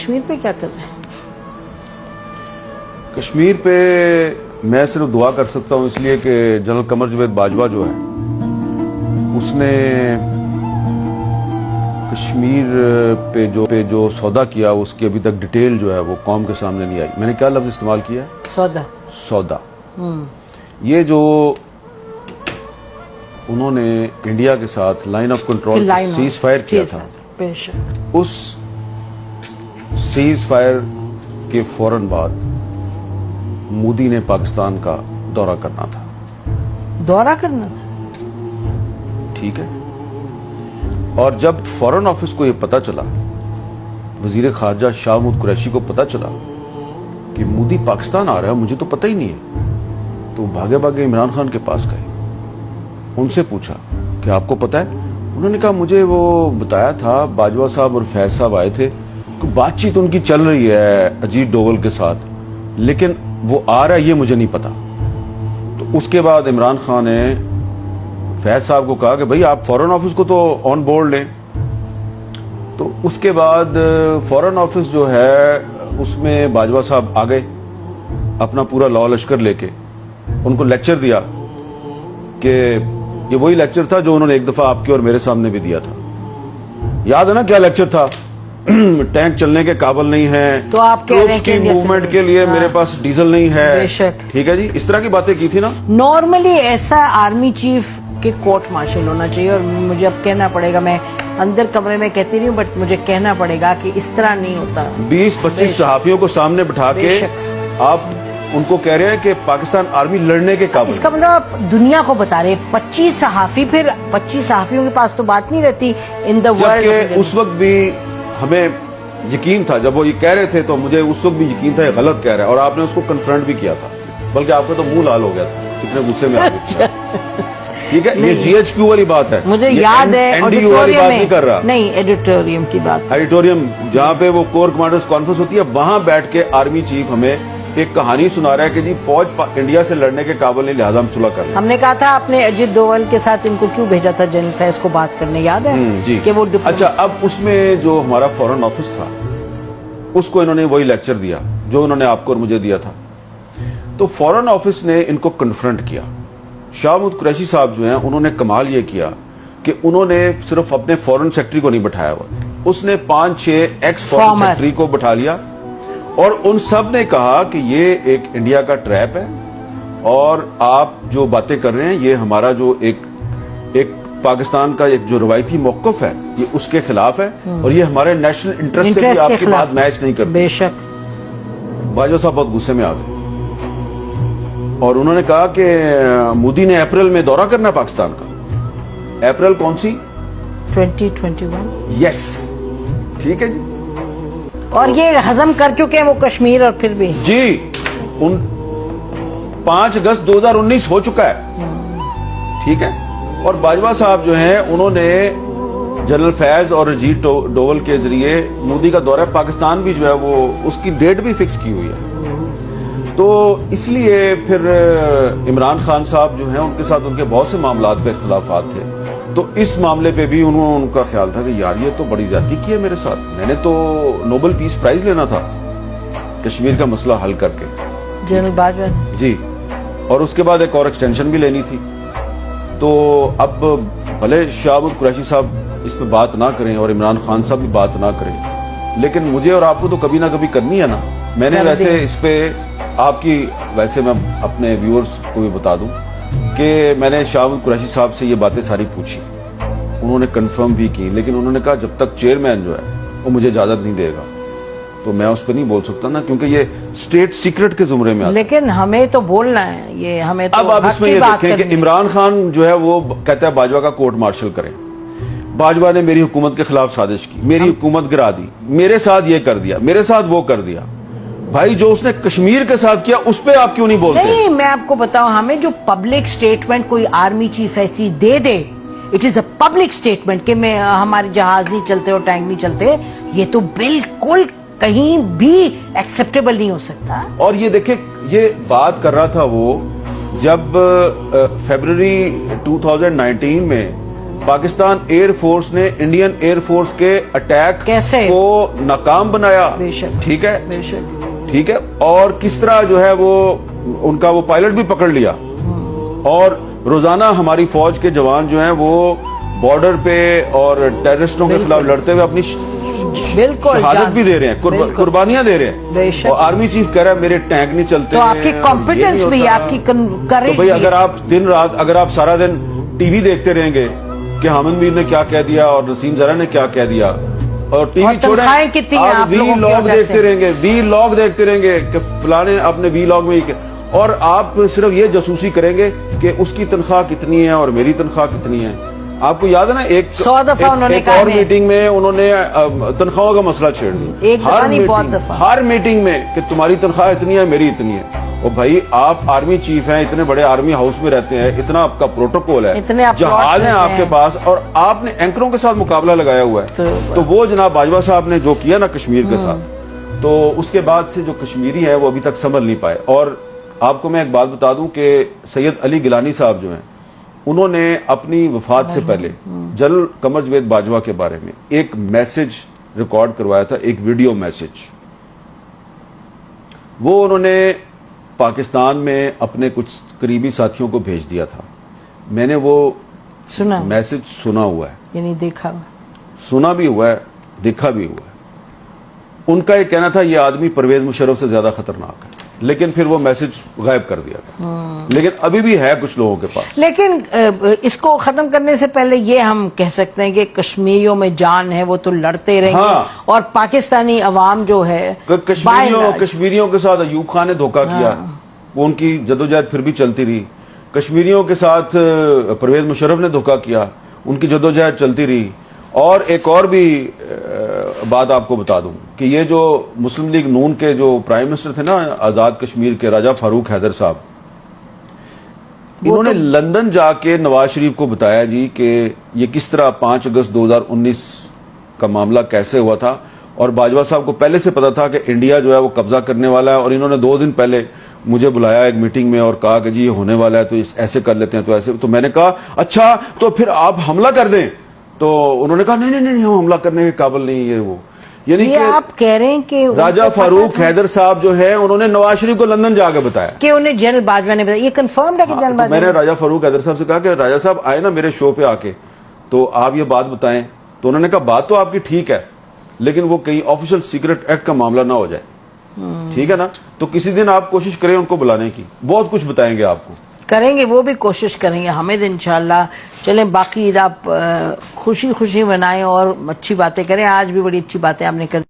کشمیر پہ کیا کر رہے ہیں؟ کشمیر پہ میں صرف دعا کر سکتا ہوں، اس لیے کہ جنرل قمر جاوید باجوہ جو ہے اس نے کشمیر پہ جو سودا کیا اس کی ابھی تک ڈیٹیل جو ہے وہ قوم کے سامنے نہیں آئی. میں نے کیا لفظ استعمال کیا؟ سودا. یہ جو انہوں نے انڈیا کے ساتھ line of control cease fire کیا تھا، اس سیز فائر کے فوراً بعد مودی نے پاکستان کا دورہ کرنا تھا. ٹھیک ہے. اور جب فورن آفس کو یہ پتا چلا، وزیر خارجہ شاہ محمود قریشی کو پتا چلا کہ مودی پاکستان آ رہا ہے، مجھے تو پتہ ہی نہیں ہے، تو بھاگے بھاگے عمران خان کے پاس گئے. ان سے پوچھا کہ آپ کو پتا ہے؟ انہوں نے کہا مجھے وہ بتایا تھا، باجوہ صاحب اور فیض صاحب آئے تھے، بات چیت ان کی چل رہی ہے اجیت ڈوول کے ساتھ، لیکن وہ آ رہا ہے یہ مجھے نہیں پتا. تو اس کے بعد عمران خان نے فیض صاحب کو کہا کہ بھئی آپ فورن آفس کو تو آن بورڈ لیں. تو اس کے بعد فورن آفس جو ہے اس میں باجوہ صاحب آ گئے اپنا پورا لاء لشکر لے کے، ان کو لیکچر دیا کہ یہ وہی لیکچر تھا جو انہوں نے ایک دفعہ آپ کے اور میرے سامنے بھی دیا تھا. یاد ہے نا کیا لیکچر تھا؟ ٹینک چلنے کے قابل نہیں ہے، تو آپ ٹروپس کی موومنٹ کے لیے میرے پاس ڈیزل نہیں ہے. ٹھیک ہے جی، اس طرح کی باتیں کی تھی نا. نارملی ایسا آرمی چیف کے کورٹ مارشل ہونا چاہیے، اور مجھے اب کہنا پڑے گا، میں اندر کمرے میں کہتی رہی ہوں بٹ مجھے کہنا پڑے گا کہ اس طرح نہیں ہوتا. 20-25 صحافیوں کو سامنے بٹھا کے آپ ان کو کہہ رہے ہیں کہ پاکستان آرمی لڑنے کے قابل. اس کا مطلب آپ دنیا کو بتا رہے 25 صحافی، پھر 25 صحافیوں کے پاس تو بات نہیں رہتی ان دا ورلڈ. جبکہ اس وقت بھی ہمیں یقین تھا، جب وہ یہ کہہ رہے تھے تو مجھے اس وقت بھی یقین تھا یہ غلط کہہ رہا ہے، اور آپ نے اس کو کنفرنٹ بھی کیا تھا، بلکہ آپ کا تو منہ لال ہو گیا تھا اتنے غصے میں. ٹھیک ہے، یہ جی ایچ کیو والی بات ہے، مجھے یاد ہے NDU والی بات نہیں کر رہا. نہیں، ایڈیٹوریم کی بات. ایڈیٹوریم جہاں پہ وہ کور کمانڈرز کانفرنس ہوتی ہے، وہاں بیٹھ کے آرمی چیف ہمیں ایک کہانی سنا رہا ہے کہ جی فوج انڈیا سے لڑنے کے قابل نہیں، لہذا ہم صلح کر رہے ہیں. ہم نے کہا تھا آپ نے اجیت ڈوول کے ساتھ ان کو کیوں بھیجا تھا جنرل فیض کو بات کرنے، یاد ہے؟ جی. کہ وہ اچھا، اب اس میں جو ہمارا فورن آفس تھا اس کو انہوں نے وہی لیکچر دیا جو انہوں نے آپ کو اور مجھے دیا تھا. تو فورن آفس نے ان کو کنفرنٹ کیا. شاہ محمود قریشی صاحب جو ہیں انہوں نے کمال یہ کیا کہ انہوں نے صرف اپنے فورن سیکٹری کو نہیں بٹھایا ہوا، اس نے 5-6 ایکس فورن سیکٹری کو بٹھا لیا، اور ان سب نے کہا کہ یہ ایک انڈیا کا ٹریپ ہے، اور آپ جو باتیں کر رہے ہیں یہ ہمارا جو ایک پاکستان کا ایک جو روایتی موقف ہے یہ اس کے خلاف ہے، اور یہ ہمارے نیشنل انٹرسٹ سے بھی آپ کی بات میچ نہیں کرتی. بے شک. باجوہ صاحب بہت غصے میں آ گئے اور انہوں نے کہا کہ مودی نے اپریل میں دورہ کرنا ہے پاکستان کا. اپریل کون سی؟ 2021. یس. ٹھیک ہے جی. اور یہ ہضم کر چکے ہیں وہ کشمیر، اور پھر بھی جی 5 اگست 2019 ہو چکا ہے. ٹھیک ہے. اور باجوہ صاحب جو ہیں انہوں نے جنرل فیض اور اجیت ڈوول کے ذریعے مودی کا دورہ پاکستان بھی جو ہے وہ اس کی ڈیٹ بھی فکس کی ہوئی ہے. تو اس لیے پھر عمران خان صاحب جو ہیں ان کے ساتھ ان کے بہت سے معاملات پہ اختلافات تھے، تو اس معاملے پہ بھی ان کا خیال تھا کہ یار یہ تو بڑی زیادتی کی ہے میرے ساتھ، میں نے تو نوبل پیس پرائز لینا تھا کشمیر کا مسئلہ حل کر کے. جنرل باجوہ جی. اور اس کے بعد ایک اور ایکسٹینشن بھی لینی تھی. تو اب بھلے شاہ محمود قریشی صاحب اس پہ بات نہ کریں اور عمران خان صاحب بھی بات نہ کریں، لیکن مجھے اور آپ کو تو کبھی نہ کبھی کرنی ہے نا. میں نے ویسے اس پہ آپ کی ویسے میں اپنے ویورز کو بھی بتا دوں کہ میں نے شاہ محمود قریشی صاحب سے یہ باتیں ساری پوچھی، انہوں نے کنفرم بھی کی، لیکن انہوں نے کہا جب تک چیئرمین جو ہے وہ مجھے اجازت نہیں دے گا تو میں اس پہ نہیں بول سکتا نا، کیونکہ یہ اسٹیٹ سیکرٹ کے زمرے میں آتا ہے. لیکن ہمیں تو بولنا ہے، یہ ہمیں تو اب آپ اس میں یہ دیکھیں کہ عمران خان جو ہے وہ کہتا ہے باجوہ کا کورٹ مارشل کریں. باجوہ نے میری حکومت کے خلاف سازش کی، میری حکومت گرا دی، میرے ساتھ یہ کر دیا، میرے ساتھ وہ کر دیا. بھائی جو اس نے کشمیر کے ساتھ کیا اس پہ آپ کیوں نہیں بولتے؟ نہیں، میں آپ کو بتاؤں، ہمیں جو پبلک سٹیٹمنٹ کوئی آرمی چیف ایسی دے دے، it is a public statement کہ میں ہمارے جہاز نہیں چلتے اور ٹینک نہیں چلتے، یہ تو بالکل کہیں بھی ایکسپٹیبل نہیں ہو سکتا. اور یہ دیکھیں، یہ بات کر رہا تھا وہ جب فیبروری 2019 میں پاکستان ایئر فورس نے انڈین ایئر فورس کے اٹیک کیسے کو ناکام بنایا. بے شک. ٹھیک ہے, بے شک. ٹھیک ہے, اور کس طرح جو ہے وہ ان کا وہ پائلٹ بھی پکڑ لیا, اور روزانہ ہماری فوج کے جوان جو ہیں وہ بارڈر پہ اور ٹیررسٹوں کے خلاف لڑتے ہوئے اپنی بالکل شہادت بھی دے رہے ہیں, قربانیاں دے رہے ہیں. بے شک. اور آرمی چیف کہہ رہا ہے میرے ٹینک نہیں چلتے. تو آپ کی کمپیٹنس بھی آپ کی تو بھئی اگر آپ دن رات, اگر آپ سارا دن ٹی وی دیکھتے رہیں گے کہ حامد میر نے کیا کہہ دیا اور نسیم زرہ نے کیا کہہ دیا, اور ٹی وی چھوڑیں آپ وی لاگ دیکھتے رہیں گے, وی لاگ دیکھتے رہیں گے کہ فلانے اپنے وی لاگ میں, اور آپ صرف یہ جاسوسی کریں گے کہ اس کی تنخواہ کتنی ہے اور میری تنخواہ کتنی ہے. آپ کو یاد ہے نا ایک 100 دفعہ انہوں نے کہا, اور میٹنگ میں انہوں نے تنخواہوں کا مسئلہ چھیڑ دیا, ایک دفعہ نہیں بہت دفعہ, ہر میٹنگ میں کہ تمہاری تنخواہ اتنی ہے میری اتنی ہے. اور بھائی آپ آرمی چیف ہیں, اتنے بڑے آرمی ہاؤس میں رہتے ہیں, اتنا آپ کا پروٹوکول ہے, جہاز ہیں آپ کے پاس, اور آپ نے اینکروں کے ساتھ مقابلہ لگایا ہوا ہے. تو وہ جناب باجوہ صاحب نے جو کیا نا کشمیر کے ساتھ, تو اس کے بعد سے جو کشمیری ہیں وہ ابھی تک سنبھل نہیں پائے. اور آپ کو میں ایک بات بتا دوں کہ سید علی گیلانی صاحب جو ہیں انہوں نے اپنی وفات سے پہلے جنرل قمر جاوید باجوہ کے بارے میں ایک میسج ریکارڈ کروایا تھا, ایک ویڈیو میسج. وہ انہوں نے پاکستان میں اپنے کچھ قریبی ساتھیوں کو بھیج دیا تھا. میں نے وہ سنا میسج سنا ہوا ہے, یعنی دیکھا, سنا بھی ہوا ہے, دیکھا بھی ہوا ہے. ان کا یہ کہنا تھا یہ آدمی پرویز مشرف سے زیادہ خطرناک ہے, لیکن پھر وہ میسج غائب کر دیا تھا. لیکن ابھی بھی ہے کچھ لوگوں کے پاس. لیکن اس کو ختم کرنے سے پہلے یہ ہم کہہ سکتے ہیں کہ کشمیریوں میں جان ہے, وہ تو لڑتے رہیں گے, اور پاکستانی عوام جو ہے کشمیریوں کے ساتھ ایوب خان نے دھوکہ کیا, وہ ان کی جدوجہد پھر بھی چلتی رہی. کشمیریوں کے ساتھ پرویز مشرف نے دھوکہ کیا, ان کی جدوجہد چلتی رہی. اور ایک اور بھی بات آپ کو بتا دوں کہ یہ جو مسلم لیگ نون کے جو پرائم منسٹر تھے نا آزاد کشمیر کے, راجہ فاروق حیدر صاحب, انہوں نے لندن جا کے نواز شریف کو بتایا جی کہ یہ کس طرح 5 اگست 2019 کا معاملہ کیسے ہوا تھا, اور باجوہ صاحب کو پہلے سے پتا تھا کہ انڈیا جو ہے وہ قبضہ کرنے والا ہے, اور انہوں نے 2 دن پہلے مجھے بلایا ایک میٹنگ میں اور کہا کہ جی یہ ہونے والا ہے, تو ایسے کر لیتے ہیں, تو ایسے. تو میں نے کہا اچھا تو پھر آپ حملہ کر دیں. تو انہوں نے کہا نہیں نہیں ہم حملہ کرنے کے قابل نہیں, یہ وہ. یعنی کہ آپ کہہ رہے ہیں کہ راجہ فاروق حیدر صاحب جو ہے انہوں نے نواز شریف کو لندن جا کے بتایا کہ انہیں جنرل باجوہ نے بتایا. یہ کنفرمڈ ہے کہ جنرل باجوہ, میں نے راجہ فاروق حیدر صاحب سے کہا کہ راجہ صاحب آئے نا میرے شو پہ آ کے, تو آپ یہ بات بتائیں. تو انہوں نے کہا بات تو آپ کی ٹھیک ہے, لیکن وہ کہیں آفیشل سیکرٹ ایکٹ کا معاملہ نہ ہو جائے. ٹھیک ہے نا, تو کسی دن آپ کوشش کریں ان کو بلانے کی, بہت کچھ بتائیں گے آپ کو. کریں گے, وہ بھی کوشش کریں گے حامد انشاءاللہ. چلیں باقی آپ خوشی خوشی منائیں اور اچھی باتیں کریں. آج بھی بڑی اچھی باتیں آپ نے کر